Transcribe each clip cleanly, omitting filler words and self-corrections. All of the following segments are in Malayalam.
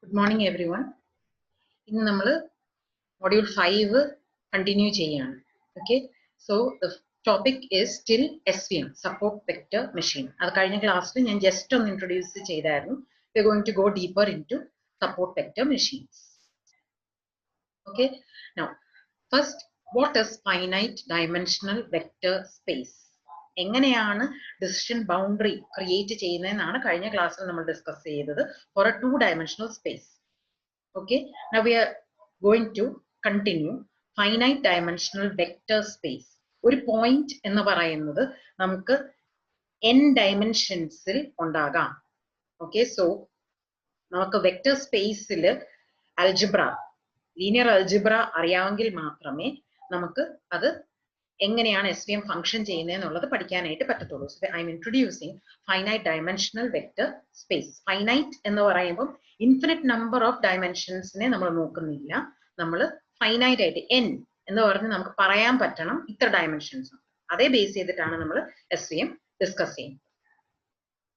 Good morning, everyone. In module 5 continue cheyan. Okay, so the topic is still SVM, support vector machine. Adu kazhinja class il njan just on introduce cheyidayirunnu. We are going to go deeper into support vector machines. Okay, now first, what is finite dimensional vector space? എങ്ങനെയാണ് decision boundary create ചെയ്യുന്നതെന്നാണ് കഴിഞ്ഞ ക്ലാസ്സിൽ നമ്മൾ ഡിസ്കസ് ചെയ്തത് for a 2-dimensional space. Okay, now we are going to continue finite dimensional vector space. ഒരു point എന്ന് പറയുന്നത് നമുക്ക് n dimensionsൽ ഉണ്ടാകാം. Okay, so നമുക്ക് vector spaceൽ algebra, linear algebra അറിയാമെങ്കിൽ മാത്രമേ നമുക്ക് അത് എങ്ങനെയാണ് SVM ഫംഗ്ഷൻ ചെയ്യുന്നതെന്നുള്ളത് പഠിക്കാനായിട്ട് പറ്റത്തുള്ളൂ. So I am introducing finite dimensional vector space. Finite എന്ന് പറയുമ്പോൾ infinite number of dimensionsനെ നമ്മൾ നോക്കുന്നില്ല. നമ്മൾ finite ആയിട്ട് n എന്ന് പറഞ്ഞ് നമുക്ക് പറയാൻ പറ്റണം ഇത്ര dimensions. അതേ ബേസ് ചെയ്തിട്ടാണ് നമ്മൾ SVM ഡിസ്കസ് ചെയ്യുന്നത്.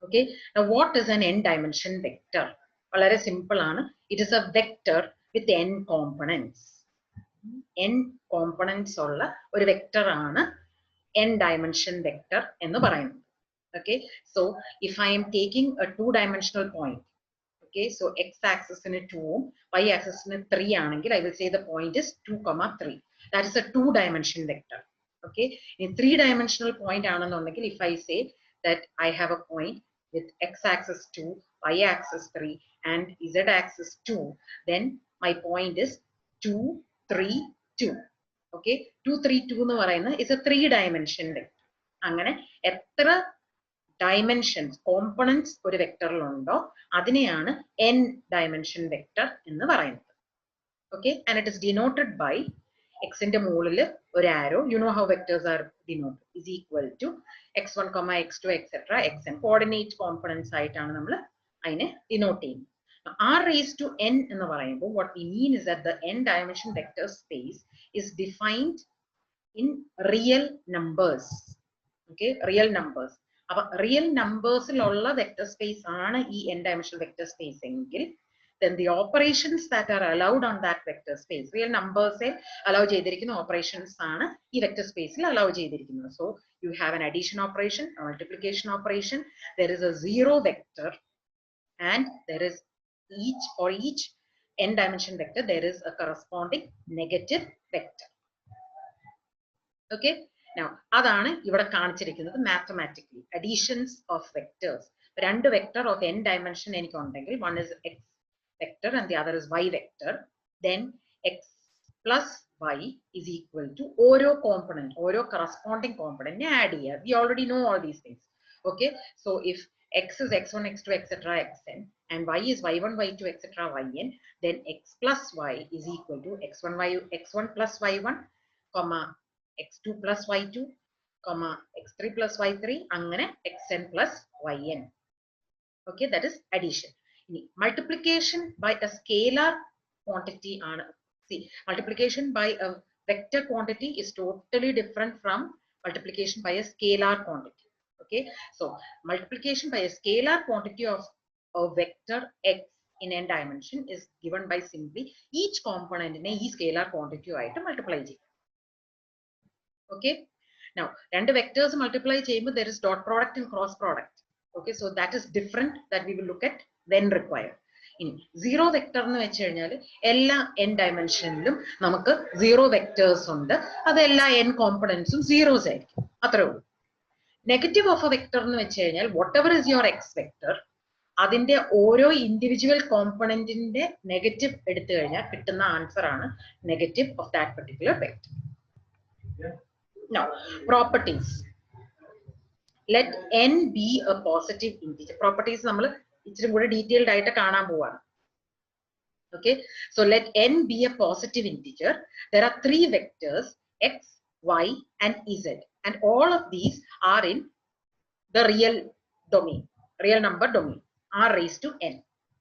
Okay, now what is an n dimension vector? വളരെ സിമ്പിൾ ആണ്. It is a vector with n components. n components ഉള്ള ഒരു വെക്ടർ ആണ് n dimension vector എന്ന് പറയുന്നത്. Okay, so if I am taking a 2-dimensional point, okay, so x axis in 2 y axis in 3 ആണെങ്കിൽ I will say the point is 2, 3. That is a 2-dimension vector. Okay, in 3-dimensional point ആണെന്നുണ്ടെങ്കിൽ if I say that I have a point with x axis 2, y axis 3 and z axis 2, then my point is 2, 3, 2. Okay, 2, 3, 2 എന്ന് പറയുന്നത് is a 3-dimension vector. അങ്ങനെ എത്ര dimensions components ഒരു വെക്ടറിൽ ഉണ്ടോ അതിനെയാണ് n dimension vector എന്ന് പറയുന്നത്. Okay, and it is denoted by x ന്റെ മുകളിൽ ഒരു arrow. You know how vectors are denoted, is equal to x1, x2, etc. xn coordinate components ആയിട്ടാണ് നമ്മൾ അതിനെ denote ചെയ്യുന്നത്. R raised to n എന്ന് പറയുമ്പോൾ what we mean is that the n dimension vector space is defined in real numbers. Okay, real numbers. അപ്പോൾ real numbers ലുള്ള vector space ആണ് ഈ n dimensional vector space എങ്കിൽ then the operations that are allowed on that vector space, real numbers allow ചെയ്തിരിക്കുന്ന operations ആണ് ഈ vector space ൽ allow ചെയ്തിരിക്കുന്നത്. So you have an addition operation, a multiplication operation, there is a zero vector, and there is for each n dimension vector there is a corresponding negative vector. Okay, now adana ivada kaanichirikkunnathu mathematically additions of vectors. Rendu vector of n dimension enikku undengil one is x vector and the other is y vector, then x plus y is equal to oro component, oro corresponding component ne add cheya. We already know all these things. Okay, so if x is x1, x2, etc. xn and y is y1, y2, etc. yn, then x plus y is equal to x1 plus y1, comma x2 plus y2, comma x3 plus y3, angane xn plus yn. Okay, that is addition. Multiplication by a scalar quantity ആണ്. See, multiplication by a vector quantity is totally different from multiplication by a scalar quantity. Okay, so multiplication by a scalar quantity of a vector x in n dimension is given by simply each component in a scalar quantity ആയിട്ട് multiply ചെയ്യും. Okay, now രണ്ട് vectors multiply ചെയ്യുമ്പോൾ there is dot product and cross product. Okay, so that is different, that we will look at when required. ഇനി zero vector എന്ന് വെച്ച് കഴിഞ്ഞാൽ എല്ലാ n dimensionലും നമുക്ക് zero vectors ഉണ്ട്, അത് എല്ലാ n componentsഉം zeros ആയിരിക്കും, അത്രേ ഉള്ളൂ. Negative of a vector എന്ന് വെച്ച് കഴിഞ്ഞാൽ whatever is your x vector അതിന്റെ ഓരോ ഇൻഡിവിജ്വൽ കോമ്പണന്റിന്റെ നെഗറ്റീവ് എടുത്തു കഴിഞ്ഞാൽ കിട്ടുന്ന ആൻസർ ആണ് negative of that particular vector. Now properties, let n be a positive integer. Properties നമ്മൾ ഇച്ചിരി കൂടി ഡീറ്റെയിൽഡ് ആയിട്ട് കാണാൻ പോവാണ്. Okay, so let n be a positive integer. There are 3 vectors x, y and z, and all of these are in the real domain, real number domain, r raised to n.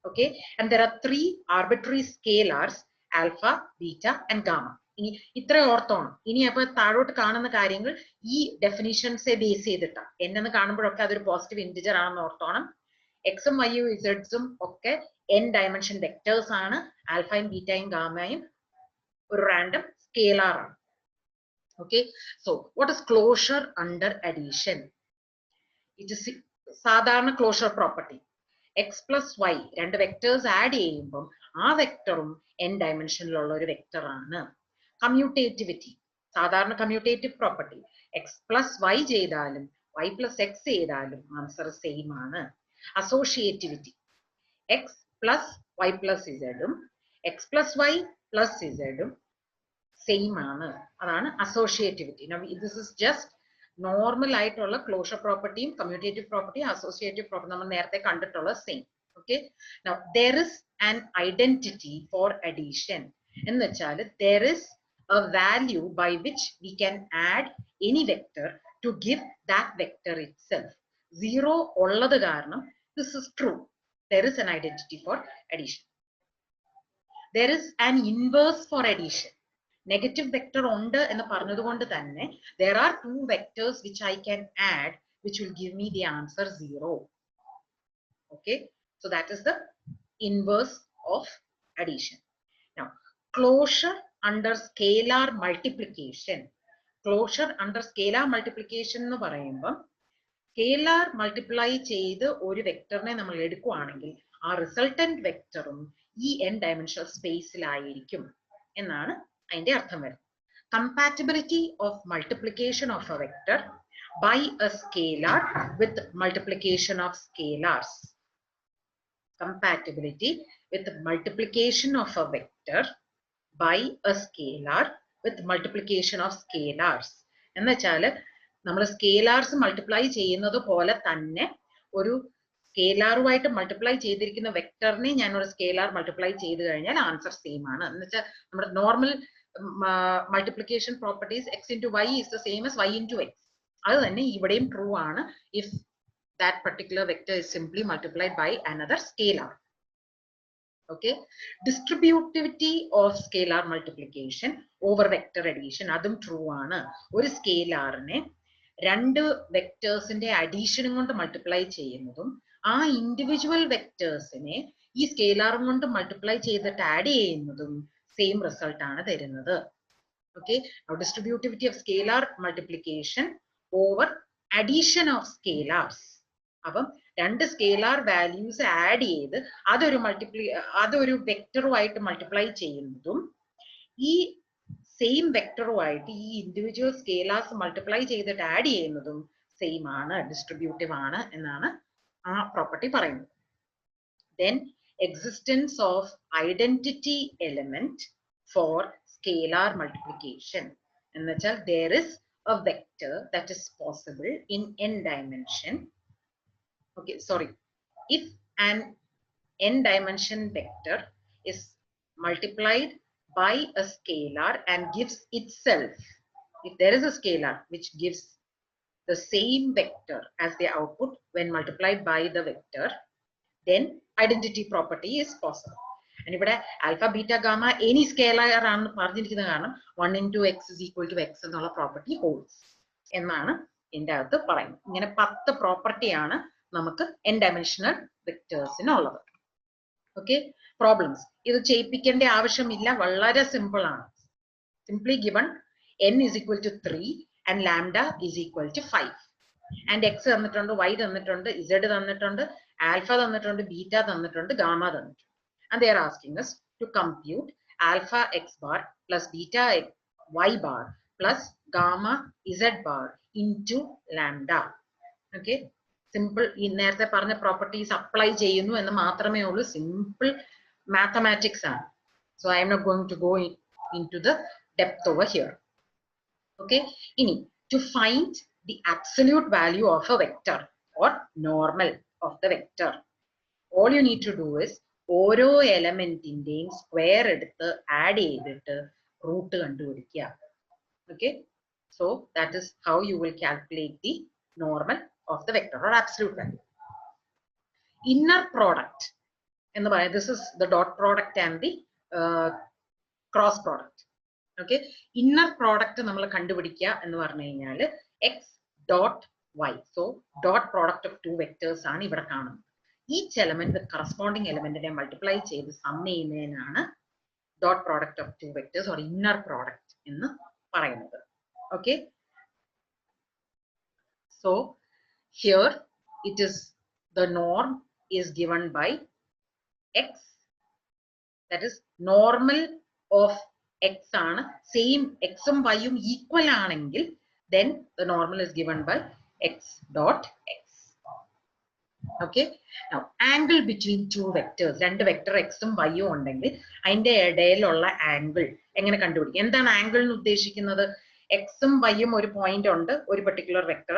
Okay, and there are 3 arbitrary scalars alpha, beta and gamma. ഇനി ഇത്ര ഓർത്തോണം. ഇനി അപ്പൊ താഴോട്ട് കാണുന്ന കാര്യങ്ങൾ ഈ ഡെഫിനിഷൻസെ ബേസ് ചെയ്തിട്ടാണ്. n എന്ന് കാണുമ്പോഴൊക്കെ അതൊരു പോസിറ്റീവ് ഇന്റിജർ ആണെന്ന് ഓർത്തോണം. എക്സും വൈയും ഇസഡ്സും ഒക്കെ n ഡയമെൻഷൻ വെക്ടേഴ്സ് ആണ്. ആൽഫയും ബീറ്റയും ഗാമയും ഒരു റാൻഡം സ്കേലാർ ആണ്. Okay, so what is closure under addition? It is സാധാരണ closure property. X plus y രണ്ട് വെക്ടേഴ്സ് ആഡ് ചെയ്യുമ്പം ആ വെക്ടറും n ഡയമെൻഷനിലുള്ള ഒരു വെക്ടർ ആണ്. കമ്മ്യൂട്ടേറ്റിവിറ്റി, സാധാരണ commutative property. X plus y ചെയ്താലും വൈ പ്ലസ് എക്സ് ചെയ്താലും ആൻസർ സെയിം ആണ്. Associativity, x plus y plus ഇസഡും എക്സ് പ്ലസ് വൈ പ്ലസ് ഇസഡും സെയിം ആണ്. അതാണ് associativity. This is just normal ആയിട്ടുള്ള ക്ലോഷർ പ്രോപ്പർട്ടിയും കമ്മ്യൂട്ടേറ്റീവ് പ്രോപ്പർട്ടിയും അസോസിയേറ്റീവ് പ്രോപ്പർട്ടി നമ്മൾ നേരത്തെ കണ്ടിട്ടുള്ള same. Okay, now there is an identity for addition എന്ന് വെച്ചാൽ there is a value by which we can add any vector to give that vector itself. Zero ഉള്ളത് കാരണം this is true. There is an identity for addition. There is an inverse for addition. Negative vector ഉണ്ട് എന്ന് പറഞ്ഞതുകൊണ്ട് തന്നെ there are two vectors which I can add which will give me the answer 0. Okay, so that is the inverse of addition. Now closure under scalar multiplication. Closure under scalar multiplication എന്ന് പറയുമ്പോൾ സ്കേലാർ മൾട്ടിപ്ലൈ ചെയ്ത് ഒരു വെക്ടറിനെ നമ്മൾ എടുക്കുകയാണെങ്കിൽ ആ റിസൾട്ടന്റ് വെക്ടറും ഈ n ഡയമെൻഷണൽ സ്പേസിലായിരിക്കും എന്നാണ് അതിന്റെ അർത്ഥം വരുന്നത്. Compatibility of multiplication of a vector by a scalar with multiplication of scalars. Compatibility with multiplication of a vector by a scalar with multiplication of scalars. എന്ന് വെച്ചാല് നമ്മൾ സ്കേലാർസ് മൾട്ടിപ്ലൈ ചെയ്യുന്നത് പോലെ തന്നെ ഒരു സ്കേലാറുമായിട്ട് മൾട്ടിപ്ലൈ ചെയ്തിരിക്കുന്ന വെക്ടറിനെ ഞാൻ ഒരു സ്കേലാർ മൾട്ടിപ്ലൈ ചെയ്ത് കഴിഞ്ഞാൽ ആൻസർ സെയിം ആണ്. എന്ന് വെച്ചാൽ നമ്മുടെ normal multiplication properties x into y is the same as y into x. അത് തന്നെ ഇവിടെയും ട്രൂ ആണ് if that particular vector is simply multiplied by another scalar. Okay, distributivity of scalar multiplication over vector addition അതും ട്രൂ ആണ്. ഒരു സ്കേലാറിനെ രണ്ട് വെക്ടേഴ്സിന്റെ അഡീഷനും കൊണ്ട് മൾട്ടിപ്ലൈ ചെയ്യുന്നതും ആ ഇൻഡിവിജ്വൽ വെക്ടേഴ്സിനെ ഈ സ്കേലാറും കൊണ്ട് മൾട്ടിപ്ലൈ ചെയ്തിട്ട് ആഡ് ചെയ്യുന്നതും സെയിം റിസൾട്ട് ആണ് തരുന്നത്. Okay, distributivity of scalar multiplication over addition of scalars. അപ്പം രണ്ട് സ്കേലാർ വാല്യൂസ് ആഡ് ചെയ്ത് അതൊരു വെക്ടറുമായിട്ട് മൾട്ടിപ്ലൈ ചെയ്യുന്നതും ഈ സെയിം വെക്ടറുമായിട്ട് ഈ ഇൻഡിവിജ്വൽ സ്കേലാർസ് മൾട്ടിപ്ലൈ ചെയ്തിട്ട് ആഡ് ചെയ്യുന്നതും സെയിം ആണ്, ഡിസ്ട്രിബ്യൂട്ടീവ് ആണ് എന്നാണ് ആ പ്രോപ്പർട്ടി പറയുന്നത്. Then existence of identity element for scalar multiplication. എന്ന് വെച്ചാൽ there is a vector that is possible in n dimension. Okay, sorry. If an n dimension vector is multiplied by a scalar and gives itself, if there is a scalar which gives the same vector as the output when multiplied by the vector, then identity property is possible. And ഇവിടെ alpha beta gamma any scalar ആണെന്ന് പറഞ്ഞിരിക്കുന്നത് കാരണം 1 into x is equal to x എന്നുള്ള പ്രോപ്പർട്ടി holds എന്നാണ് ഇതിന്റെ അകത്ത് പറയുന്നത്. ഇങ്ങനെ 10 പ്രോപ്പർട്ടിയാണ് നമുക്ക് n ഡയമെൻഷണൽ വെക്ടേഴ്സിനുള്ളത്. ഓക്കെ, പ്രോബ്ലംസ് ഇത് ചെയ്യിപ്പിക്കേണ്ട ആവശ്യമില്ല, വളരെ സിമ്പിൾ ആണ്. Simply given n is equal to 3 and lambda is equal to 5 and x തന്നിട്ടുണ്ട്, y തന്നിട്ടുണ്ട്, z തന്നിട്ടുണ്ട്, alpha തന്നിട്ടുണ്ട്, beta തന്നിട്ടുണ്ട്, gamma തന്നിട്ടുണ്ട്. And they are asking us to compute alpha x bar plus beta y bar plus gamma z bar into lambda. Okay, simple. ഈ നേരത്തെ പറഞ്ഞ പ്രോപ്പർട്ടീസ് അപ്ലൈ ചെയ്യുന്നു എന്ന് മാത്രമേ ഉള്ളൂ. സിമ്പിൾ മാത്തമാറ്റിക്സ് ആണ്. So I am not going to go into the depth over here. Okay, ഇനി to find the absolute value of a vector or normal of the vector, all you need to do is ഓരോ എലമെന്റിന്റെയും സ്ക്വയർ എടുത്ത് ആഡ് ചെയ്തിട്ട് റൂട്ട് കണ്ടുപിടിക്കുക. Okay, so that is how you will calculate the normal of the vector or absolute value. Inner product എന്ന് പറയുന്നത്, this is the dot product and the cross product. Okay, inner product നമ്മൾ കണ്ടുപിടിക്കുക എന്ന് പറഞ്ഞു കഴിഞ്ഞാൽ x dot y. So dot product of two vectors ആണ് ഇവിടെ കാണുന്നത്. each element with corresponding element multiply ചെയ്ത് sum ചെയ്യുന്നതിനാണ് dot product of two vectors or inner product എന്ന് പറയുന്നത്. Okay, so here it is the norm is given by x, that is normal of x ആണ് same x ഉം y ഉം equal ആണെങ്കിൽ then the normal is given by x dot x. Okay, now angle between two vectors, രണ്ട് വെക്ടർ x ഉം y ഉം ഉണ്ടെങ്കിൽ അതിന്റെ ഇടയിലുള്ള ആംഗിൾ എങ്ങനെ കണ്ടുപിടിക്കും? എന്താണ് ആംഗിൾ എന്ന് ഉദ്ദേശിക്കുന്നത്? x ഉം y ഉം ഒരു പോയിന്റ് ഉണ്ട്, ഒരു പെർട്ടിക്കുലർ വെക്ടർ,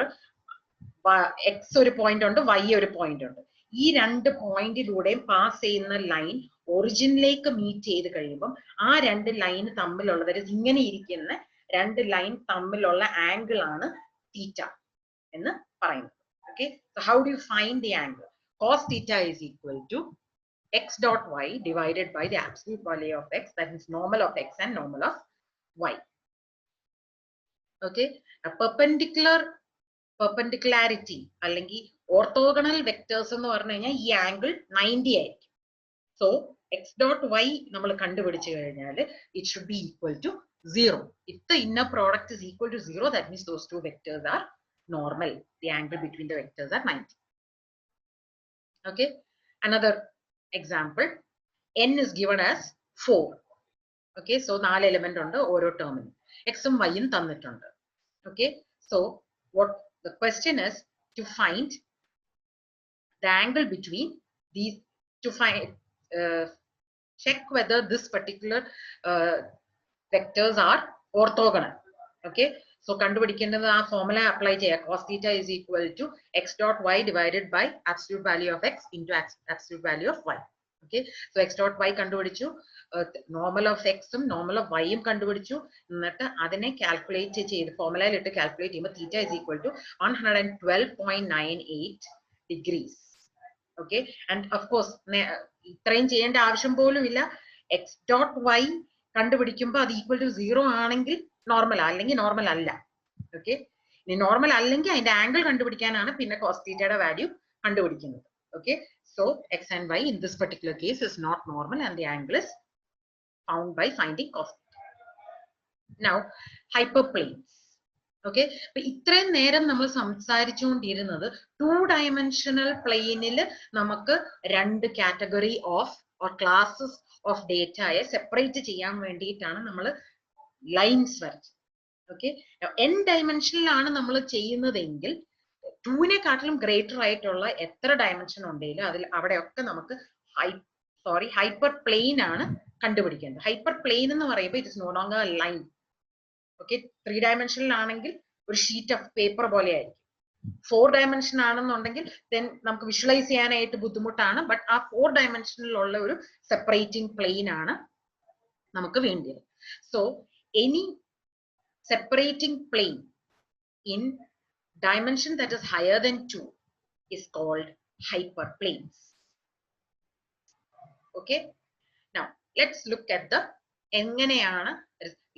x ഒരു പോയിന്റ് ഉണ്ട്, y ഒരു പോയിന്റ് ഉണ്ട്. ഈ രണ്ട് പോയിന്റിലൂടെയും പാസ് ചെയ്യുന്ന ലൈൻ ഒറിജിനിലേക്ക് മീറ്റ് ചെയ്ത് കഴിയുമ്പോൾ ആ രണ്ട് ലൈൻ തമ്മിലുള്ളത് ഇങ്ങനെ ഇരിക്കുന്ന രണ്ട് ലൈൻ തമ്മിലുള്ള ആംഗിൾ ആണ് തീറ്റ എന്ന് പറയുന്നത്. Okay, so how do you find the angle? Cos theta is equal to x dot y divided by the absolute value of x, that is normal of x and normal of y. Okay, a perpendicularity അല്ലെങ്കിൽ orthogonal vectors എന്ന് പറഞ്ഞു കഴിഞ്ഞാൽ ഈ ആംഗിൾ 90 ആയിരിക്കും. So x dot y നമ്മൾ കണ്ടുപിടിച്ചു കഴിഞ്ഞാൽ it should be equal to 0. If the inner product is equal to 0, that means those two vectors are normal. The angle between the vectors are 90. Okay, another example, n is given as 4. Okay, so 4 element ഉണ്ട് ഓരോ ടേമിനും, x ഉം y ഉം തന്നിട്ടുണ്ട്. Okay, so what the question is to find the angle between these, to find check whether this particular vectors are orthogonal. Okay, so കണ്ടുപിടിക്കേണ്ടത് ആ ഫോർമുല അപ്ലൈ ചെയ്യുക. cos theta is equal to x dot y divided by absolute value of x into absolute value of y. Okay, so x dot y കണ്ടുപിടിച്ചു, normal of x ഉം normal of y ഉം കണ്ടുപിടിച്ചു, എന്നിട്ട് അതിനെ കാൽക്കുലേറ്റ് ചെയ്ത് ഫോർമുലയിൽ ഇട്ട് കാൽക്കുലേറ്റ് ചെയ്യുമ്പോൾ theta is equal to 112.98 degrees. Okay, and of course ഇത്രയും ചെയ്യേണ്ട ആവശ്യം പോലും ഇല്ല. x dot y കണ്ടുപിടിക്കുമ്പോൾ അത് ഈക്വൽ ടു 0 ആണെങ്കിൽ നോർമൽ, അല്ലെങ്കിൽ നോർമൽ അല്ല. ഓക്കെ, ഇനി നോർമൽ അല്ലെങ്കിൽ അതിന്റെ ആംഗിൾ കണ്ടുപിടിക്കാനാണ് പിന്നെ കോസ് തീറ്റയുടെ വാല്യൂ കണ്ടുപിടിക്കുന്നത്. Okay, so x and y in this particular case is not normal and the angle is found by finding cos theta. Now hyperplanes. Okay, അപ്പൊ ഇത്രയും നേരം നമ്മൾ സംസാരിച്ചുകൊണ്ടിരുന്നത് 2-dimensional പ്ലെയിനിൽ നമുക്ക് രണ്ട് category of or classes of ഡേറ്റയെ സെപ്പറേറ്റ് ചെയ്യാൻ വേണ്ടിയിട്ടാണ് നമ്മൾ ലൈൻസ് വരച്ചത്. ഓക്കെ, n ഡയമെൻഷനിലാണ് നമ്മൾ ചെയ്യുന്നതെങ്കിൽ 2-നെക്കാട്ടിലും ഗ്രേറ്റർ ആയിട്ടുള്ള എത്ര ഡയമെൻഷൻ ഉണ്ടെങ്കിലും അതിൽ അവിടെയൊക്കെ നമുക്ക് ഹൈപ്പർ പ്ലെയിൻ ആണ് കണ്ടുപിടിക്കേണ്ടത്. ഹൈപ്പർ പ്ലെയിൻ എന്ന് പറയുമ്പോൾ it is no longer a line. Okay, 3 ആണെങ്കിൽ ഒരു ഷീറ്റ് ഓഫ് പേപ്പർ പോലെ ആയിരിക്കും. 4 ആണെന്നുണ്ടെങ്കിൽ then നമുക്ക് വിഷ്വലൈസ് ചെയ്യാനായിട്ട് ബുദ്ധിമുട്ടാണ്. ബട്ട് ആ 4 ഉള്ള ഒരു സെപ്പറേറ്റിംഗ് പ്ലെയിൻ ആണ് നമുക്ക് വേണ്ടിയത്. So any separating plane in dimension that is higher than 2 is called hyperplanes. Okay, now let's look at the എങ്ങനെയാണ്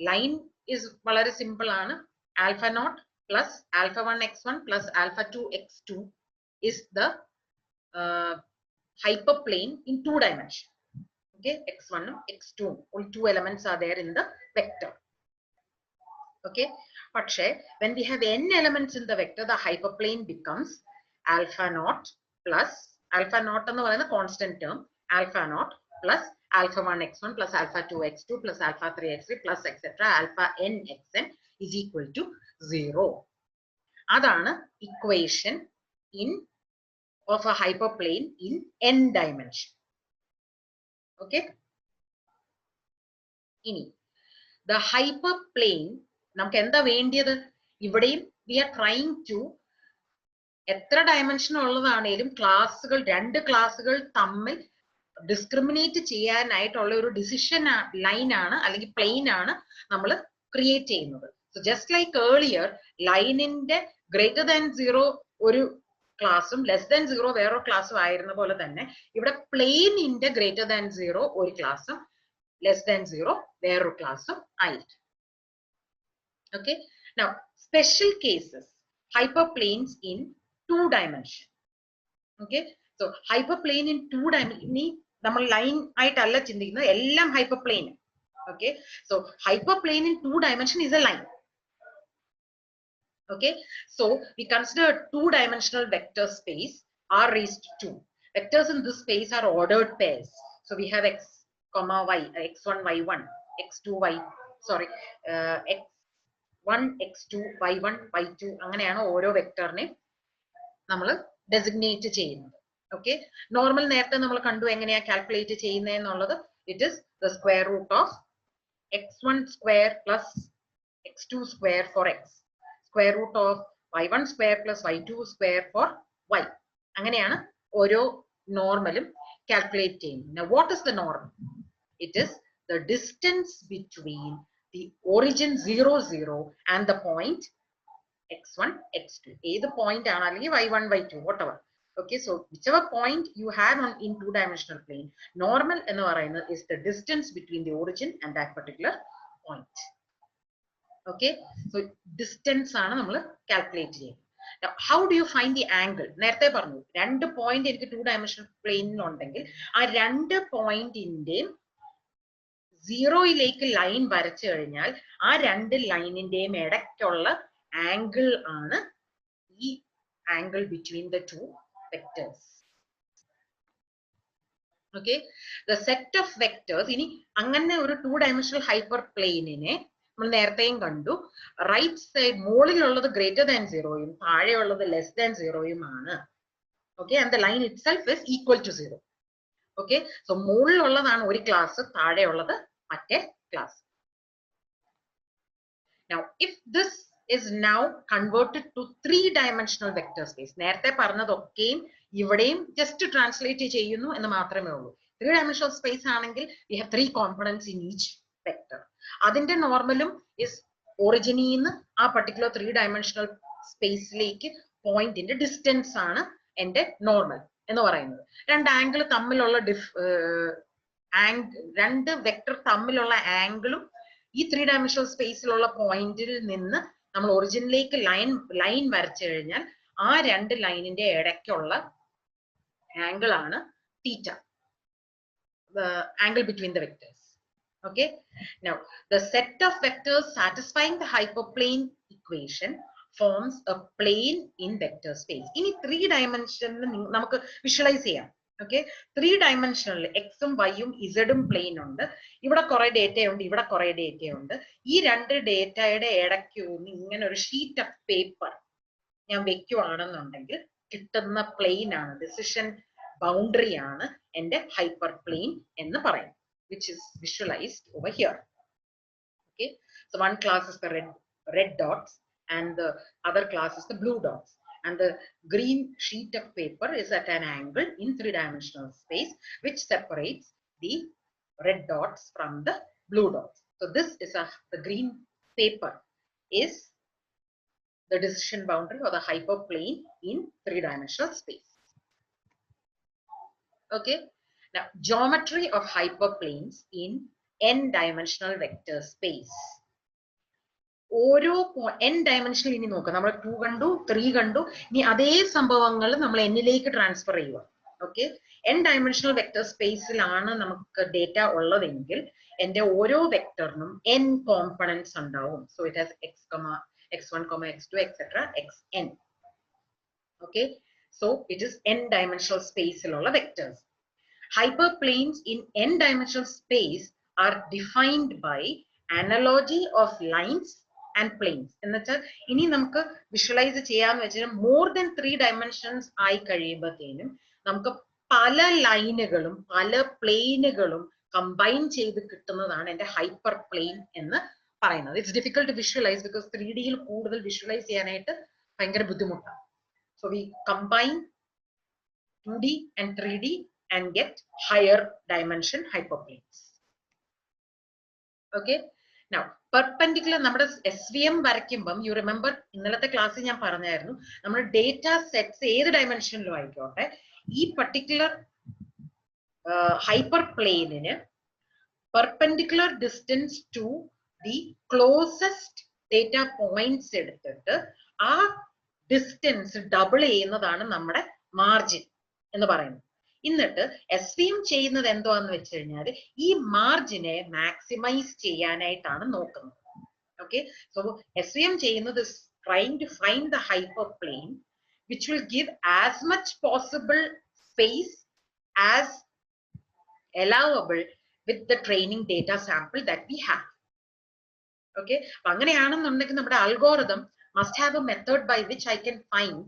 line is വളരെ സിമ്പിൾ ആണ്. alpha naught plus alpha 1 x1 plus alpha 2 x2 is the hyperplane in 2 dimensions. Okay, x1 x2, all 2 elements are there in the vector. Okay, പക്ഷേ when we have n elements in the vector, the hyperplane becomes alpha naught plus alpha naught എന്ന് പറയുന്ന constant term, alpha naught plus alpha 1 x1 plus alpha 2 x2 plus alpha 3 x3 plus etc. alpha n xn is equal to 0. അതാണ് equation of a hyperplane in n dimension. Okay, ഇനി the hyperplane നമുക്ക് എന്താ വേണ്ടിയത്? ഇവിടെയും we are trying to എത്ര ഡയമെൻഷൻ ഉള്ളതാണേലും ക്ലാസുകൾ, രണ്ട് ക്ലാസുകൾ തമ്മിൽ ഡിസ്ക്രിമിനേറ്റ് ചെയ്യാനായിട്ടുള്ള ഒരു ഡിസിഷൻ ലൈൻ ആണ് അല്ലെങ്കിൽ പ്ലെയിൻ ആണ് നമ്മൾ ക്രിയേറ്റ് ചെയ്യുന്നത്. സോ ജസ്റ്റ് ലൈക്ക് ഏർലിയർ ലൈനിന്റെ ഗ്രേറ്റർ ദാൻ 0 ഒരു ക്ലാസും ലെസ് ദാൻ 0 വേറൊരു ക്ലാസ്സും ആയിരുന്ന പോലെ തന്നെ ഇവിടെ പ്ലെയിനിന്റെ ഗ്രേറ്റർ ദാൻ 0 ഒരു ക്ലാസും ലെസ് ദാൻ 0 വേറൊരു ക്ലാസും ആയിരിക്കും. Okay, now special cases, hyperplanes in 2 dimensions. Okay, So hyperplane in 2 dimension, നമ്മൾ ലൈൻ ആയിട്ടല്ല ചിന്തിക്കുന്നത്, എല്ലാം hyperplane. Okay, so hyperplane in 2 dimension is a line. Okay, so we consider 2-dimensional vector space r raised to 2. Vectors in this space are ordered pairs. So we have x comma y, x1 y1, x2 y, sorry, x1 x2 y1 y2 അങ്ങനെയാണ് ഓരോ വെക്ടറിനെ നമ്മൾ ഡെസിഗ്നേറ്റ് ചെയ്യുന്നത്. ഓക്കെ, നോർമൽ നേരത്തെ നമ്മൾ കണ്ടു എങ്ങനെയാ കാൽക്കുലേറ്റ് ചെയ്യുന്നത് എന്നുള്ളത്. It is the square root of x1 square plus x2 square for x, square root of y1 square plus y2 square for y. അങ്ങനെയാണ് ഓരോ നോർമലും കാൽക്കുലേറ്റ് ചെയ്യുന്നത്. Now what is the norm? It is the distance between the origin 0 0 and the point x1 x2. ഏത് പോയിന്റ് ആണ്, അല്ലെങ്കിൽ y1 y2 whatever. Okay, so whichever point you have on in 2-dimensional plane, normal എന്ന് പറയുന്നത് is the distance between the origin and that particular point. Okay, so distance ആണ് നമ്മൾ കാൽക്കുലേറ്റ് ചെയ്യുന്നത്. Now how do you find the angle? നേരത്തെ പറഞ്ഞു രണ്ട് പോയിന്റ് എനിക്ക് 2-dimensional പ്ലെയിനിൽ ഉണ്ടെങ്കിൽ ആ രണ്ട് പോയിന്റിന്റെ സീറോയിലേക്ക് ലൈൻ വരച്ചു കഴിഞ്ഞാൽ ആ രണ്ട് ലൈനിന്റെയും ഇടയ്ക്കുള്ള ആംഗിൾ ആണ് ഈ angle between the two vectors. Okay, the set of vectors, ഇനി അങ്ങനെ ഒരു 2-dimensional hyperplane-നെ നമ്മൾ നേരത്തെയും കണ്ടു, റൈറ്റ് സൈഡ് മുകളിലുള്ളത് ഗ്രേറ്റർ ദാൻ 0യും താഴെയുള്ളത് ലെസ് ദാൻ 0യും ആണ്. Okay, and the line itself is equal to 0. Okay, so മുകളിലുള്ളതാണ് ഒരു ക്ലാസ്, താഴെയുള്ളത് മറ്റേ class. Now if this is now converted to 3-dimensional vector space, നേരത്തെ പറഞ്ഞതൊക്കെയും ഇവിടെയും ജസ്റ്റ് ട്രാൻസ്ലേറ്റ് ചെയ്യുന്നു എന്ന് മാത്രമേ ഉള്ളൂ. 3-dimensional space ആണെങ്കിൽ we have 3 components in each vector. അതിന്റെ നോർമലും is ഒറിജിനിൽ നിന്ന് ആ പർട്ടിക്കുലർ 3-dimensional സ്പേസിലേക്ക് പോയിന്റിന്റെ ഡിസ്റ്റൻസ് ആണ് എന്റെ നോർമൽ എന്ന് പറയുന്നത്. രണ്ട് ആംഗിൾ തമ്മിലുള്ള രണ്ട് വെക്ടർ തമ്മിലുള്ള ആംഗിളും ഈ 3-dimensional സ്പേസിലുള്ള പോയിന്റിൽ നിന്ന് നമ്മൾ ഒറിജിനിലേക്ക് ലൈൻ വരച്ചു കഴിഞ്ഞാൽ ആ രണ്ട് ലൈനിന്റെ ഇടയ്ക്കുള്ള ആംഗിൾ ആണ് തീറ്റ, angle between the vectors. Okay, now the set of vectors satisfying the hyperplane equation forms a plane in vector space. ഇനി 3-dimensional നമുക്ക് വിഷ്വലൈസ് ചെയ്യാം. Okay, 3-dimensional എക്സും വൈയും ഇസഡും പ്ലെയിൻ ഉണ്ട്. ഇവിടെ കുറെ ഡേറ്റ ഉണ്ട്, ഇവിടെ കുറെ ഡേറ്റ ഉണ്ട്. ഈ രണ്ട് ഡേറ്റയുടെ ഇടയ്ക്ക് ഇങ്ങനെ ഒരു ഷീറ്റ് ഓഫ് പേപ്പർ ഞാൻ വെക്കുവാണെന്നുണ്ടെങ്കിൽ കിട്ടുന്ന പ്ലെയിൻ ആണ്, ഡിസിഷൻ ബൗണ്ടറി ആണ് എന്റെ ഹൈപ്പർ പ്ലെയിൻ എന്ന് പറയുന്നത്, which is visualized over here. Okay, so one class is the red dots and the other class is the blue dots, and the green sheet of paper is at an angle in 3-dimensional space which separates the red dots from the blue dots. So this is the green paper is the decision boundary or the hyperplane in 3-dimensional space. Okay, now geometry of hyperplanes in n-dimensional vector space. ഓരോ n-dimensional ഇനി നോക്കാം, നമ്മൾ 2 കണ്ടു 3 കണ്ടു, ഇനി അതേ സംഭവങ്ങൾ നമ്മൾ n-ലേക്ക് ട്രാൻസ്ഫർ ചെയ്യുക. ഓക്കെ, n-dimensional വെക്ടർ സ്പേസിലാണ് നമുക്ക് ഡേറ്റ ഉള്ളതെങ്കിൽ എന്റെ ഓരോ വെക്ടറിനും n കോമ്പണൻസ് ഉണ്ടാവും. So it has x1, x2, etc. xn. Okay, so it is n-dimensional സ്പേസിലുള്ള vectors. Hyperplanes in n-dimensional space are defined by analogy of lines and planes. എന്നുവെച്ചാൽ ഇനി നമുക്ക് വിഷ്വലൈസ് ചെയ്യാന്ന് വെച്ചാൽ മോർ ദാൻ 3 dimensions ആയി കഴിയുമ്പോഴത്തേനും നമുക്ക് പല ലൈനുകളും പല പ്ലെയിനുകളും കമ്പൈൻ ചെയ്ത് കിട്ടുന്നതാണ് എന്റെ ഹൈപ്പർ പ്ലെയിൻ എന്ന് പറയുന്നത്. It's difficult to visualise because 3Dയിൽ കൂടുതൽ വിഷ്വലൈസ് ചെയ്യാനായിട്ട് ഭയങ്കര ബുദ്ധിമുട്ടാണ്. So we combine 2D and 3D and get higher dimension hyperplanes. Okay, now perpendicular നമ്മുടെ SVM വരയ്ക്കുമ്പം യു റിമെമ്പർ ഇന്നലത്തെ ക്ലാസ്സിൽ ഞാൻ പറഞ്ഞായിരുന്നു, നമ്മൾ ഡേറ്റ സെറ്റ്സ് ഏത് ഡയമെൻഷനിലും ആയിക്കോട്ടെ ഈ പർട്ടിക്കുലർ ഹൈപ്പർ പ്ലെയിനിന് perpendicular distance to the closest data points എടുത്തിട്ട് ആ ഡിസ്റ്റൻസ് ഡബിൾ ചെയ്യുന്നതാണ് നമ്മുടെ മാർജിൻ. എന്ന് പറയുന്നു. എന്നിട്ട് SVM ചെയ്യുന്നത് എന്താന്ന് വെച്ച് കഴിഞ്ഞാൽ ഈ മാർജിനെ മാക്സിമൈസ് ചെയ്യാനായിട്ടാണ് നോക്കുന്നത്. ഓക്കെ, സോ SVM ചെയ്യുന്നത് trying to find the hyperplane which will give as much possible space as allowable with the training data sample that we have. Okay, അങ്ങനെയാണെന്നുണ്ടെങ്കിൽ നമ്മുടെ algorithm must have a method by which I can find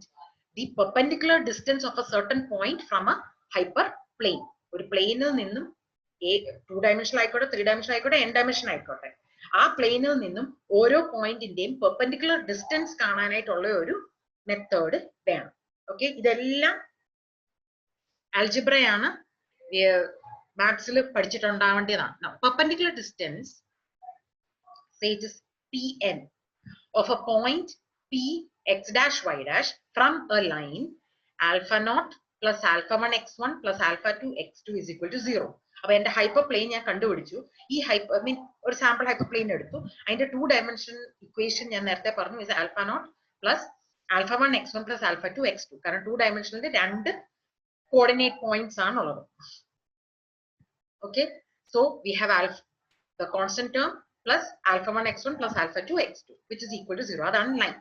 the perpendicular distance of a certain point from a hyperplane. ഒരു പ്ലെയിനിൽ നിന്നും 2 dimensional ആയിക്കോട്ടെ, 3 dimensional ആയിക്കോട്ടെ, n dimension ആയിക്കോട്ടെ, ആ പ്ലെയിനിൽ നിന്നും ഓരോ പോയിന്റിന്റെയും പെർപെൻഡിക്കുലർ ഡിസ്റ്റൻസ് കാണാനായിട്ടുള്ള ഒരു മെത്തേഡ് വേണം. ഓക്കെ, ഇതെല്ലാം ആൽജിബ്രയാണ്, മാത്സിൽ പഠിച്ചിട്ടുണ്ടാവേണ്ടതാണ്. Perpendicular distance, say it is Pn of a point P x dash y dash from a line alpha naught plus alpha 1 x1 plus alpha 2 x2 is equal to 0. അപ്പൊ എന്റെ ഹൈപ്പർ പ്ലെയിൻ ഞാൻ കണ്ടുപിടിച്ചു. ഈ ഒരു സാമ്പിൾ ഹൈപ്പർ പ്ലെയിൻ എടുത്തു. അതിന്റെ 2 dimension ഇക്വേഷൻ ഞാൻ നേരത്തെ പറഞ്ഞു, is alpha naught plus alpha 1 x1 plus alpha 2 x2. കാരണം 2 dimensional രണ്ട് കോർഡിനേറ്റ് പോയിന്റ്സ് ആണ് ഉള്ളത്. Okay, so we have alpha, the constant term, plus alpha 1 x1 plus alpha 2 x2 which is equal to 0. അതാണ് ലൈൻ.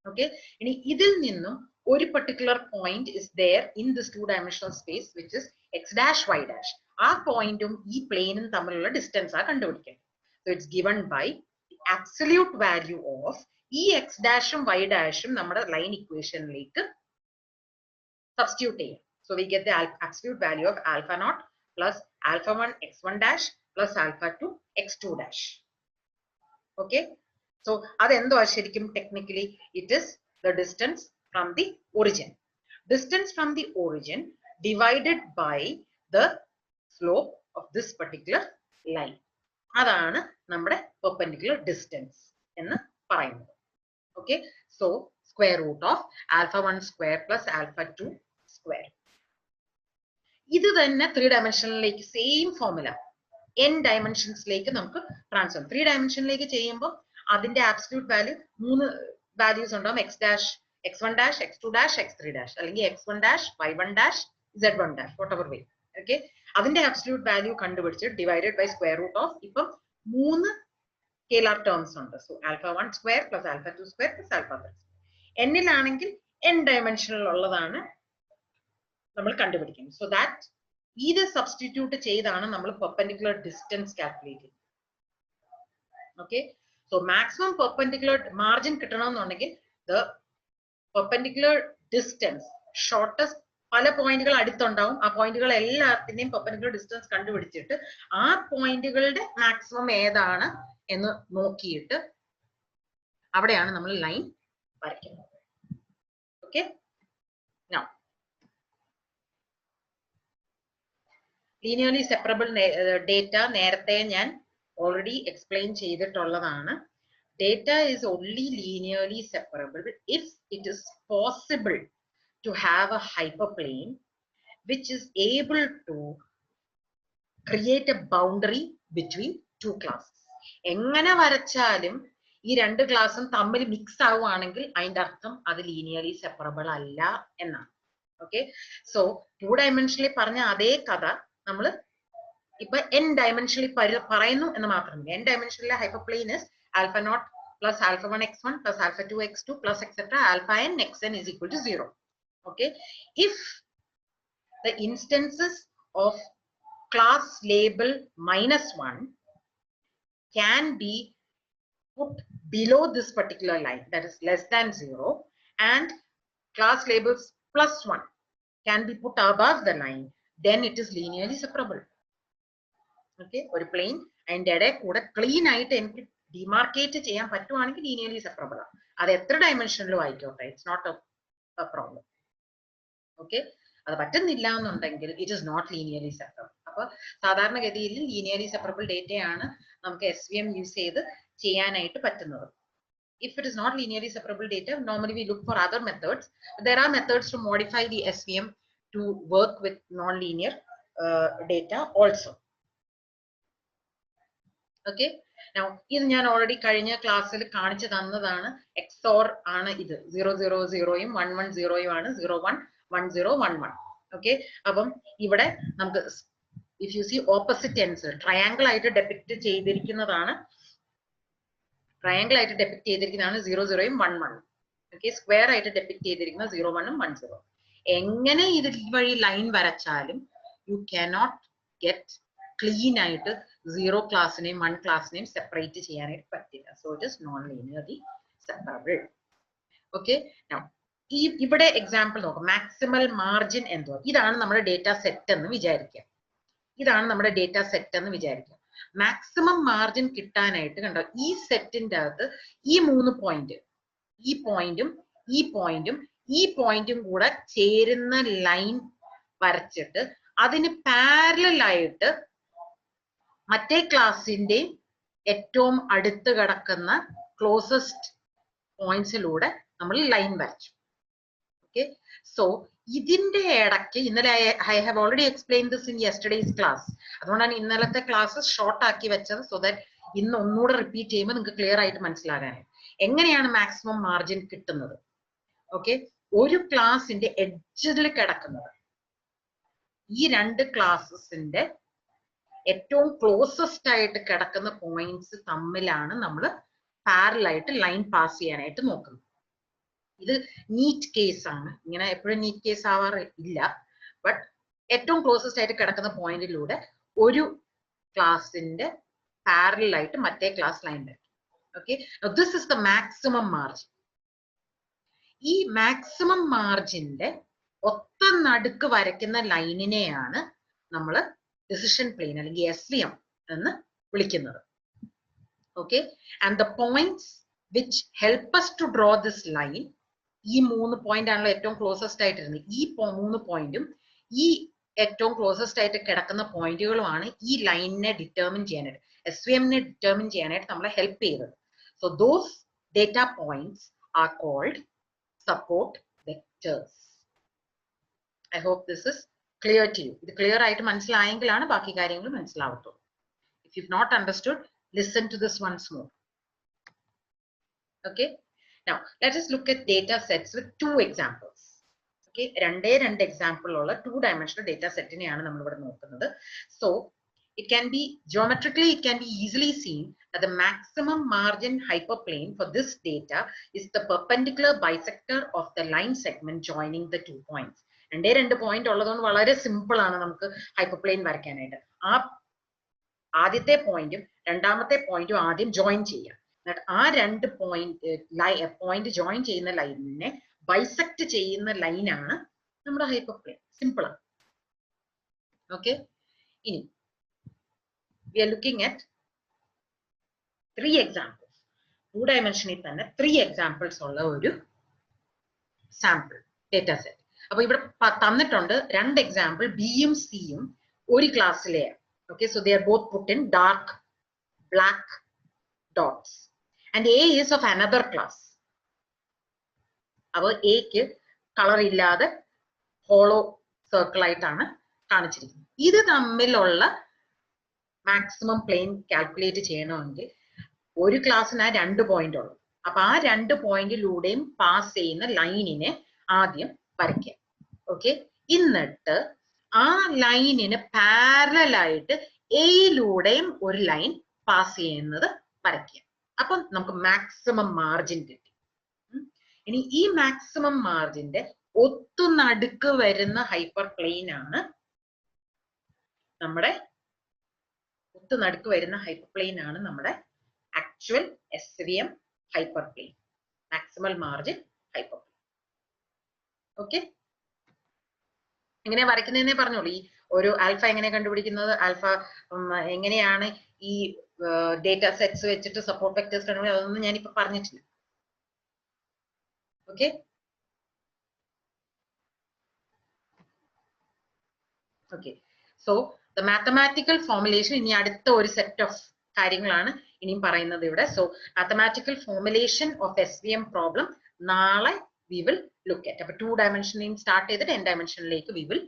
Okay, ഇനി ഇതിൽ നിന്നും ഒരു particular point is there in this 2-dimensional space which is x dash y dash. ആ പോയിന്റും ഈ പ്ലെയിനും തമ്മിലുള്ള ഡിസ്റ്റൻസ് ആ കണ്ടുപിടിക്കുന്നത്. So it's given by the absolute value of ഈ x ഡാഷും y ഡാഷും നമ്മുടെ ലൈൻ ഇക്വേഷനിലേക്ക് സബ്സ്റ്റിറ്റ്യൂട്ട് ചെയ്യാം. So we get the absolute value of alpha naught plus alpha 1 x1 dash plus alpha 2 x2 dash. Okay, so adendo sherikum technically it is the distance from the origin. Distance from the origin divided by the slope of this particular line. Adana nammade perpendicular distance ennu parayunnathu. Okay, so square root of alpha 1 square plus alpha 2 square. ഇത് തന്നെ 3 dimensionലേക്ക് സെയിം ഫോർമുല n ഡയമെൻഷൻസിലേക്ക് നമുക്ക് ട്രാൻസ്ഫോം. 3 ഡയമെൻഷനിലേക്ക് ചെയ്യുമ്പോൾ അതിന്റെ ആബ്സല്യൂട്ട് വാല്യൂ 3 വാല്യൂസ് ഉണ്ടാവും, x dash x1 dash x2 dash x3 dash, അല്ലെങ്കിൽ x1 dash y1 dash z1 dash, whatever way. Okay, അതിന്റെ ആബ്സല്യൂട്ട് വാല്യൂ കണ്ടുപിടിച്ച് divided by square root of, ഇപ്പം 3 സ്കേലാർ ടേംസ് ഉണ്ട്. So alpha 1 square plus alpha 2 square plus alpha 3. എന്നിലാണെങ്കിൽ n ഡയമെൻഷനിൽ ഉള്ളതാണ് നമ്മൾ കണ്ടുപിടിക്കുന്നത്. സോ ദാറ്റ് ഇത് സബ്സ്റ്റിറ്റ്യൂട്ട് ചെയ്താണ് നമ്മൾ പെർപെൻഡിക്കുലർ ഡിസ്റ്റൻസ് കാൽക്കുലേറ്റ് ചെയ്യുന്നത്. Okay, so maximum perpendicular margin കിട്ടണമെന്നുണ്ടെങ്കിൽ ദ പെർപെൻഡിക്കുലർ ഡിസ്റ്റൻസ് ഷോർട്ടസ്റ്റ്, പല പോയിന്റുകൾ അടുത്തുണ്ടാവും, ആ പോയിന്റുകൾ എല്ലാത്തിന്റെയും പെർപെൻഡിക്കുലർ ഡിസ്റ്റൻസ് കണ്ടുപിടിച്ചിട്ട് ആ പോയിന്റുകളുടെ മാക്സിമം ഏതാണ് എന്ന് നോക്കിയിട്ട് അവിടെയാണ് നമ്മൾ ലൈൻ വരയ്ക്കുന്നത്. Okay, now linearly separable data നേരത്തെ ഞാൻ already explain ചെയ്തിട്ടുള്ളതാണ്. Data is only linearly separable if it is possible to have a hyperplane which is able to create a boundary between two classes. എങ്ങനെ വരച്ചാലും ഈ രണ്ട് ക്ലാസും തമ്മിൽ മിക്സ് ആവുകയാണെങ്കിൽ അതിന്റെ അർത്ഥം അത് ലീനിയർലി സെപ്പറബിൾ അല്ല എന്നാണ്. ഓക്കെ, സോ 2 ഡയമെൻഷനിൽ പറഞ്ഞ അതേ കഥ നമ്മൾ ഇപ്പൊ n ഡയമെൻഷനിൽ പറയുന്നു എന്ന് മാത്രമല്ല. n ഡയമെൻഷനിലെ hyperplane is alpha nought plus alpha 1 x1 plus alpha 2 x2 plus etcetera alpha n xn is equal to 0. Okay, if the instances of class label -1 can be put below this particular line, that is less than 0, and class labels +1 can be put above the line, then it is linearly separable. Okay, ഒരു പ്ലെയിൻ അതിന്റെ ഇടയിൽ കൂടെ ക്ലീൻ ആയിട്ട് എനിക്ക് ഡിമാർക്കേറ്റ് ചെയ്യാൻ പറ്റുവാണെങ്കിൽ ലീനിയർലി സെപ്പറബിൾ ആണ്. അത് എത്ര ഡയമെൻഷനിലും ആയിക്കോട്ടെ, it's not a problem. Okay, അത് പറ്റുന്നില്ല എന്നുണ്ടെങ്കിൽ it is not linearly separable. അപ്പൊ സാധാരണഗതിയിൽ ലീനിയർലി സെപ്പറബിൾ ഡേറ്റയാണ് നമുക്ക് SVM യൂസ് ചെയ്ത് ചെയ്യാനായിട്ട് പറ്റുന്നത്. If it is not linearly separable data, normally we look for other methods. There are methods to modify the SVM to work with non-linear data also. Okay, now ഇത് ഞാൻ ഓൾറെഡി കഴിഞ്ഞ ക്ലാസ്സിൽ കാണിച്ചു തന്നതാണ്. XOR ആണ് ഇത്, 0 0 0 1 1 0 ആണ്, 0 1 1 0 1 1. ഓക്കെ, അപ്പം ഇവിടെ നമുക്ക് if you C opposite ends triangle ആയിട്ട് ഡെപിക്ട് ചെയ്തിരിക്കുന്നതാണ് 0 0യും 1 1. ഓക്കെ, സ്ക്വയർ ആയിട്ട് ഡെപിക്ട് ചെയ്തിരിക്കുന്ന 0 1 ഉം 1 0. എങ്ങനെ ഇത് വഴി ലൈൻ വരച്ചാലും യു കാനോട്ട് ഗെറ്റ് ക്ലീൻ ആയിട്ട് 0 ക്ലാസ്സിനെയും 1 ക്ലാസ്സിനെയും സെപ്പറേറ്റ് ചെയ്യാനായിട്ട് പറ്റില്ല. So it is non linearly separable. Okay, ഇവിടെ എക്സാമ്പിൾ നോക്കാം. മാക്സിമൽ മാർജിൻ എന്തോ, ഇതാണ് നമ്മുടെ ഡേറ്റ സെറ്റ് എന്ന് വിചാരിക്കുക. മാക്സിമം മാർജിൻ കിട്ടാനായിട്ട് കണ്ടോ, ഈ സെറ്റിന്റെ അകത്ത് ഈ 3 പോയിന്റ്, ഈ പോയിന്റും കൂടെ ചേരുന്ന ലൈൻ വരച്ചിട്ട് അതിന് പാരലൽ ആയിട്ട് മറ്റേ ക്ലാസിന്റെ ഏറ്റവും അടുത്ത് കിടക്കുന്ന ക്ലോസസ്റ്റ് പോയിന്റ്സിലൂടെ നമ്മൾ ലൈൻ വരച്ചു. ഓക്കെ, സോ ഇതിന്റെ ഇടയ്ക്ക് ഇന്നലെ I have already explain this in yesterday's class. അതുകൊണ്ടാണ് ഇന്നലത്തെ ക്ലാസ് ഷോർട്ട് ആക്കി വെച്ചത്, സോ ദാറ്റ് ഇന്ന് ഒന്നുകൂടെ റിപ്പീറ്റ് ചെയ്യുമ്പോൾ നിങ്ങൾക്ക് ക്ലിയർ ആയിട്ട് മനസ്സിലാകാനായി. എങ്ങനെയാണ് മാക്സിമം മാർജിൻ കിട്ടുന്നത്? ഓക്കെ, ഒരു ക്ലാസിന്റെ എഡ്ജിൽ കിടക്കുന്നത് ഈ 2 ക്ലാസ്സസിന്റെ ഏറ്റവും ക്ലോസസ്റ്റ് ആയിട്ട് കിടക്കുന്ന പോയിന്റ്സ് തമ്മിലാണ് നമ്മൾ പാരലൽ ആയിട്ട് ലൈൻ പാസ് ചെയ്യാനായിട്ട് നോക്കുന്നത്. ഇത് നീറ്റ് കേസ് ആണ്, ഇങ്ങനെ എപ്പോഴും നീറ്റ് കേസ് ആവാറ് ഇല്ല. ബട്ട് ഏറ്റവും ക്ലോസസ്റ്റ് ആയിട്ട് കിടക്കുന്ന പോയിന്റിലൂടെ ഒരു ക്ലാസിന്റെ പാരലൽ ആയിട്ട് മറ്റേ ക്ലാസ് ലൈൻ വരും. Okay, this is the maximum margin. ഈ മാക്സിമം മാർജിന്റെ ഒത്ത നടുക്ക് വരയ്ക്കുന്ന ലൈനിനെയാണ് നമ്മൾ ഡിസിഷൻ പ്ലെയിൻ അല്ലെങ്കിൽ SVM എന്ന് വിളിക്കുന്നത്. Okay, and the points which help us to draw this line, ഈ 3 പോയിന്റ് ആണല്ലോ ഏറ്റവും ക്ലോസസ്റ്റ് ആയിട്ടിരുന്നത്. ഈ 3 പോയിന്റും ഈ ഏറ്റവും ക്ലോസസ്റ്റ് ആയിട്ട് കിടക്കുന്ന പോയിന്റുകളുമാണ് ഈ ലൈനിനെ ഡിറ്റർമിൻ ചെയ്യാനായിട്ട്, SVM-നെ ഡിറ്റർമിൻ ചെയ്യാനായിട്ട് നമ്മളെ ഹെൽപ്പ് ചെയ്തത്. So those data points are called support vectors. I hope this is clear to you. ഇത് ക്ലിയർ ആയിട്ട് മനസ്സിലായെങ്കിലാണ് ബാക്കി കാര്യങ്ങൾ മനസ്സിലാവത്തുള്ളൂ. If you've not understood, listen to this once more. Okay, now let us look at data sets with 2 examples. Okay, രണ്ടേ എക്സാമ്പിൾ ഉള്ള 2-dimensional data setനെയാണ് നമ്മൾ ഇവിടെ നോക്കുന്നത്. So it can be geometrically, it can be easily seen that the maximum margin hyperplane for this data is the perpendicular bisector of the line segment joining the 2 points. രണ്ടേ 2 പോയിന്റ് ഉള്ളതുകൊണ്ട് വളരെ സിമ്പിൾ ആണ് നമുക്ക് ഹൈപ്പർപ്ലെയിൻ വരയ്ക്കാനായിട്ട്. ആ ആദ്യത്തെ പോയിന്റും രണ്ടാമത്തെ പോയിന്റും ആദ്യം ജോയിൻ ചെയ്യാം. എന്നിട്ട് ആ 2 പോയിന്റ് ജോയിൻ ചെയ്യുന്ന ലൈനിനെ ബൈസെക്ട് ചെയ്യുന്ന ലൈനാണ് നമ്മുടെ ഹൈപ്പർപ്ലെയിൻ. സിമ്പിൾ ആണ്. ഓക്കെ, ഇനി we are looking at 3 examples. 2-dimensional തന്നെ 3 examples ഉള്ള ഒരു സാമ്പിൾ ഡേറ്റ സെറ്റ്. അപ്പൊ ഇവിടെ തന്നിട്ടുണ്ട് 2 എക്സാമ്പിൾ, ബിയും സിയും ഒരു ക്ലാസ്സിലെയാണ്. Okay, so they are both put in dark black dots and A is of another class. അപ്പോൾ എക്ക് കളർ ഇല്ലാതെ ഹോളോ സർക്കിൾ ആയിട്ടാണ് കാണിച്ചിരിക്കുന്നത്. ഇത് തമ്മിലുള്ള മാക്സിമം പ്ലെയിൻ കാൽക്കുലേറ്റ് ചെയ്യണമെങ്കിൽ ഒരു ക്ലാസ്സിന് 2 പോയിന്റ് ഉള്ളു. അപ്പൊ ആ 2 പോയിന്റിലൂടെയും പാസ് ചെയ്യുന്ന ലൈനിനെ ആദ്യം വരയ്ക്കുക. ഓക്കെ, എന്നിട്ട് ആ ലൈനിന് പാരലൽ ആയിട്ട് എയിലൂടെയും ഒരു ലൈൻ പാസ് ചെയ്യുന്നത് വരയ്ക്കുക. അപ്പൊ നമുക്ക് മാക്സിമം മാർജിൻ കിട്ടി. ഇനി ഈ മാക്സിമം മാർജിന്റെ ഒത്തുനടുക്ക് വരുന്ന ഹൈപ്പർ പ്ലെയിൻ ആണ് നമ്മുടെ actual SVM hyperplane, maximal margin hyperplane. Okay, എങ്ങനെ വരയ്ക്കുന്നതെന്നേ പറഞ്ഞോളൂ. ഈ ഒരു ആൽഫ എങ്ങനെ കണ്ടുപിടിക്കുന്നത്, ആൽഫ എങ്ങനെയാണ് ഈ ഡേറ്റ സെറ്റ്സ് വെച്ചിട്ട് സപ്പോർട്ട് വെക്ടേഴ്സ് കണ്ടുപിടിക്കുന്നത്, അതൊന്നും ഞാനിപ്പോ പറഞ്ഞിട്ടില്ല. Okay, so the mathematical formulation, ഇനി അടുത്ത ഒരു സെറ്റ് ഓഫ് കാര്യങ്ങളാണ് ഇനിയും പറയുന്നത് ഇവിടെ. So mathematical formulation of SVM problem നാളെ we will look at. അപ്പൊ 2-dimensional സ്റ്റാർട്ട് ചെയ്തിട്ട് n-dimensional we will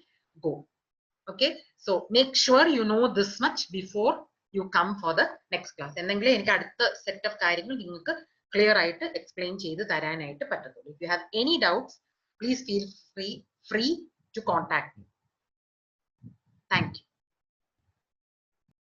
go. Okay, so make sure you know this much before you come for the next class. എന്തെങ്കിലും എനിക്ക് അടുത്ത സെറ്റ് ഓഫ് കാര്യങ്ങൾ നിങ്ങൾക്ക് ക്ലിയർ ആയിട്ട് എക്സ്പ്ലെയിൻ ചെയ്ത് തരാനായിട്ട് പറ്റത്തുള്ളൂ. If you have any doubts, please feel free to contact me. Thank you.